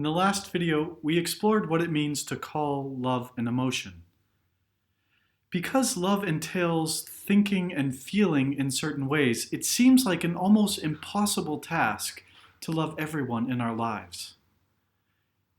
In the last video, we explored what it means to call love an emotion. Because love entails thinking and feeling in certain ways, it seems like an almost impossible task to love everyone in our lives.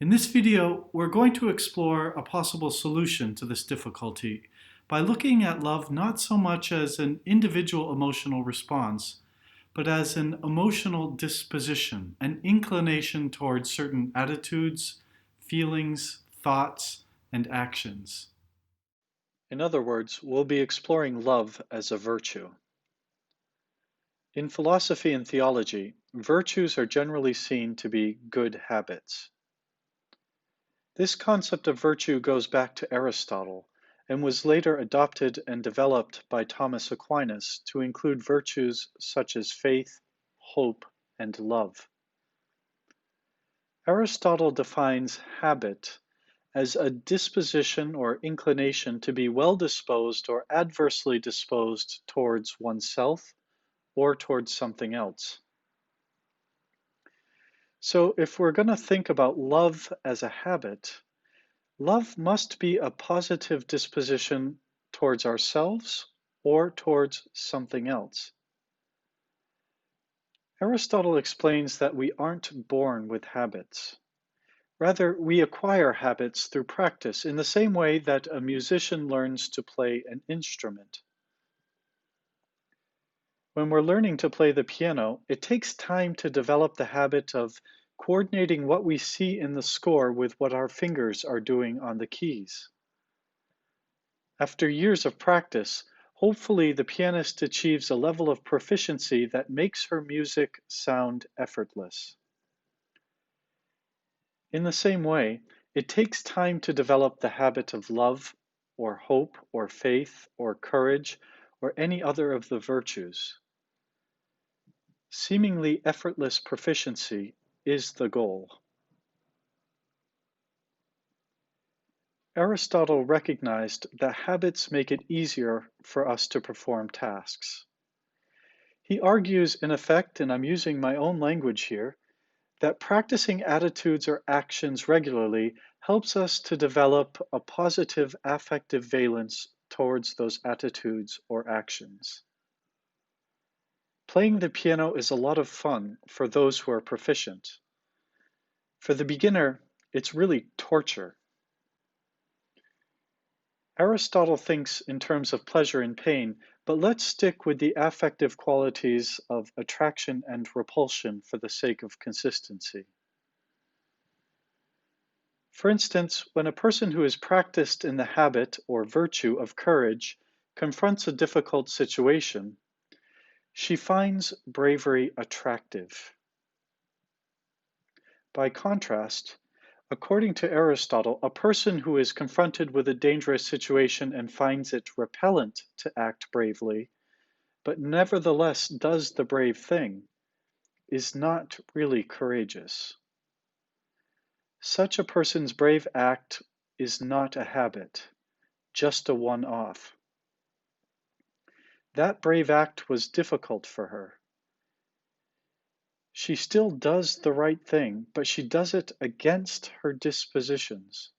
In this video, we're going to explore a possible solution to this difficulty by looking at love not so much as an individual emotional response, but as an emotional disposition, an inclination towards certain attitudes, feelings, thoughts, and actions. In other words, we'll be exploring love as a virtue. In philosophy and theology, virtues are generally seen to be good habits. This concept of virtue goes back to Aristotle and was later adopted and developed by Thomas Aquinas to include virtues such as faith, hope, and love. Aristotle defines habit as a disposition or inclination to be well disposed or adversely disposed towards oneself or towards something else. So if we're going to think about love as a habit, love must be a positive disposition towards ourselves or towards something else. Aristotle explains that we aren't born with habits. Rather, we acquire habits through practice in the same way that a musician learns to play an instrument. When we're learning to play the piano, it takes time to develop the habit of coordinating what we see in the score with what our fingers are doing on the keys. After years of practice, hopefully the pianist achieves a level of proficiency that makes her music sound effortless. In the same way, it takes time to develop the habit of love, or hope, or faith, or courage, or any other of the virtues. Seemingly effortless proficiency is the goal. Aristotle recognized that habits make it easier for us to perform tasks. He argues, in effect, and I'm using my own language here, that practicing attitudes or actions regularly helps us to develop a positive affective valence towards those attitudes or actions. Playing the piano is a lot of fun for those who are proficient. For the beginner, it's really torture. Aristotle thinks in terms of pleasure and pain, but let's stick with the affective qualities of attraction and repulsion for the sake of consistency. For instance, when a person who is practiced in the habit or virtue of courage confronts a difficult situation, she finds bravery attractive. By contrast, according to Aristotle, a person who is confronted with a dangerous situation and finds it repellent to act bravely, but nevertheless does the brave thing, is not really courageous. Such a person's brave act is not a habit, just a one-off. That brave act was difficult for her. She still does the right thing, but she does it against her dispositions.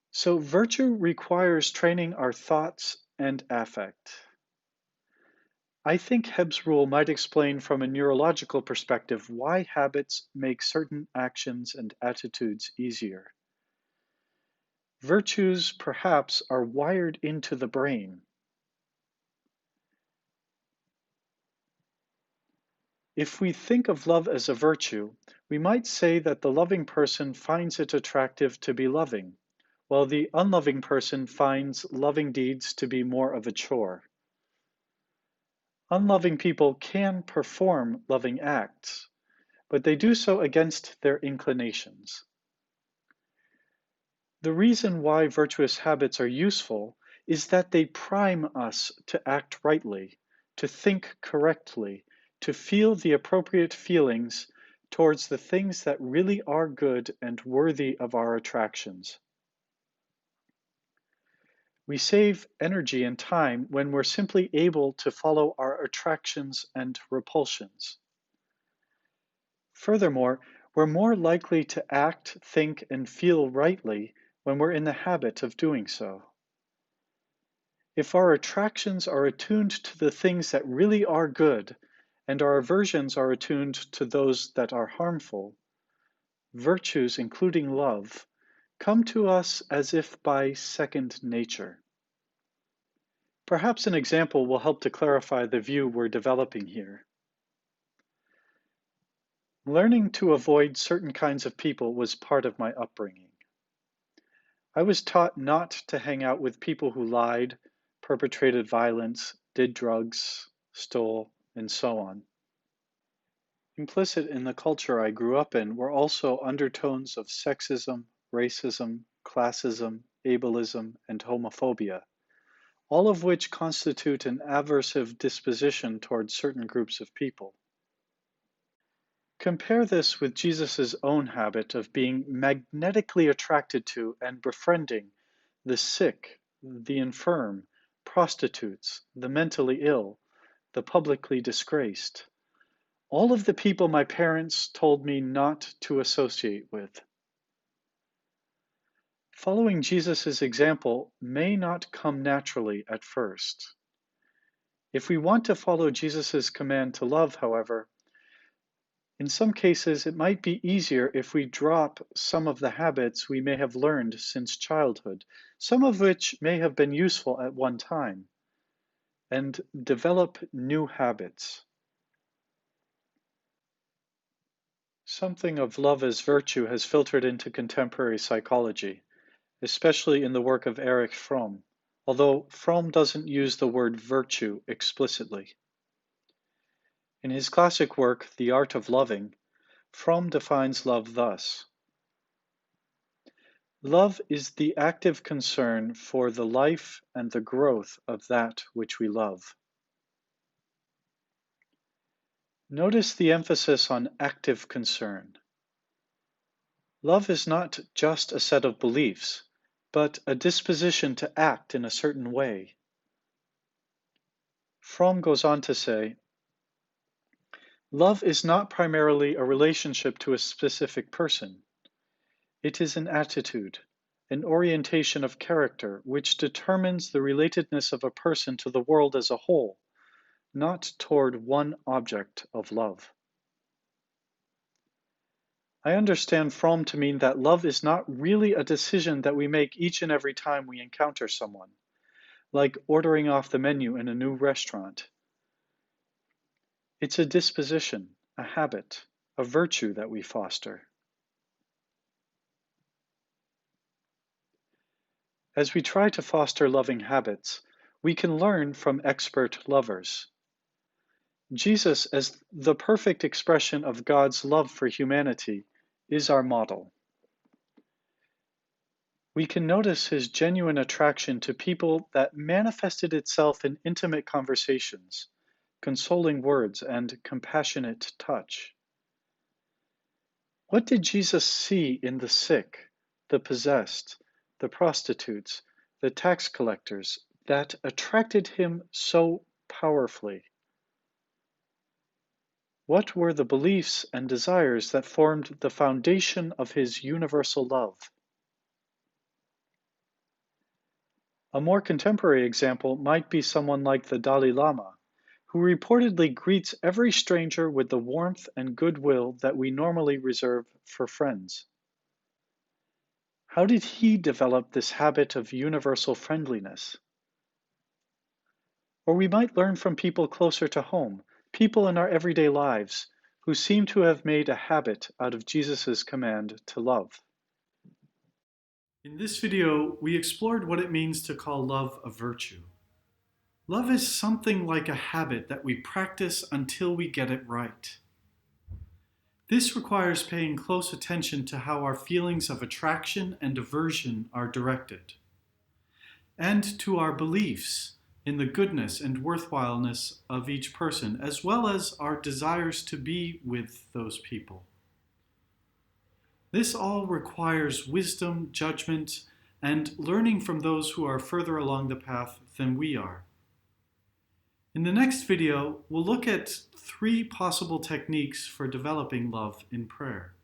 So virtue requires training our thoughts and affect. I think Hebb's rule might explain from a neurological perspective why habits make certain actions and attitudes easier. Virtues, perhaps, are wired into the brain. If we think of love as a virtue, we might say that the loving person finds it attractive to be loving, while the unloving person finds loving deeds to be more of a chore. Unloving people can perform loving acts, but they do so against their inclinations. The reason why virtuous habits are useful is that they prime us to act rightly, to think correctly, to feel the appropriate feelings towards the things that really are good and worthy of our attractions. We save energy and time when we're simply able to follow our attractions and repulsions. Furthermore, We're more likely to act, think, and feel rightly when we're in the habit of doing so. If our attractions are attuned to the things that really are good, and our aversions are attuned to those that are harmful, virtues, including love, come to us as if by second nature. Perhaps an example will help to clarify the view we're developing here. Learning to avoid certain kinds of people was part of my upbringing. I was taught not to hang out with people who lied, perpetrated violence, did drugs, stole, and so on. Implicit in the culture I grew up in were also undertones of sexism, racism, classism, ableism, and homophobia, all of which constitute an aversive disposition towards certain groups of people. Compare this with Jesus' own habit of being magnetically attracted to and befriending the sick, the infirm, prostitutes, the mentally ill, the publicly disgraced, all of the people my parents told me not to associate with. Following Jesus' example may not come naturally at first. If we want to follow Jesus' command to love, however, in some cases, it might be easier if we drop some of the habits we may have learned since childhood, some of which may have been useful at one time, and develop new habits. Something of love as virtue has filtered into contemporary psychology, especially in the work of Erich Fromm, although Fromm doesn't use the word virtue explicitly. In his classic work, The Art of Loving, Fromm defines love thus: love is the active concern for the life and the growth of that which we love. Notice the emphasis on active concern. Love is not just a set of beliefs, but a disposition to act in a certain way. Fromm goes on to say, love is not primarily a relationship to a specific person. It is an attitude, an orientation of character which determines the relatedness of a person to the world as a whole, not toward one object of love. I understand Fromm to mean that love is not really a decision that we make each and every time we encounter someone, like ordering off the menu in a new restaurant. It's a disposition, a habit, a virtue that we foster. As we try to foster loving habits, we can learn from expert lovers. Jesus, as the perfect expression of God's love for humanity, is our model. We can notice his genuine attraction to people that manifested itself in intimate conversations, consoling words, and compassionate touch. What did Jesus see in the sick, the possessed, the prostitutes, the tax collectors that attracted him so powerfully? What were the beliefs and desires that formed the foundation of his universal love? A more contemporary example might be someone like the Dalai Lama, who reportedly greets every stranger with the warmth and goodwill that we normally reserve for friends. How did he develop this habit of universal friendliness? Or we might learn from people closer to home, people in our everyday lives, who seem to have made a habit out of Jesus' command to love. In this video, we explored what it means to call love a virtue. Love is something like a habit that we practice until we get it right. This requires paying close attention to how our feelings of attraction and aversion are directed, and to our beliefs in the goodness and worthwhileness of each person, as well as our desires to be with those people. This all requires wisdom, judgment, and learning from those who are further along the path than we are. In the next video, we'll look at 3 possible techniques for developing love in prayer.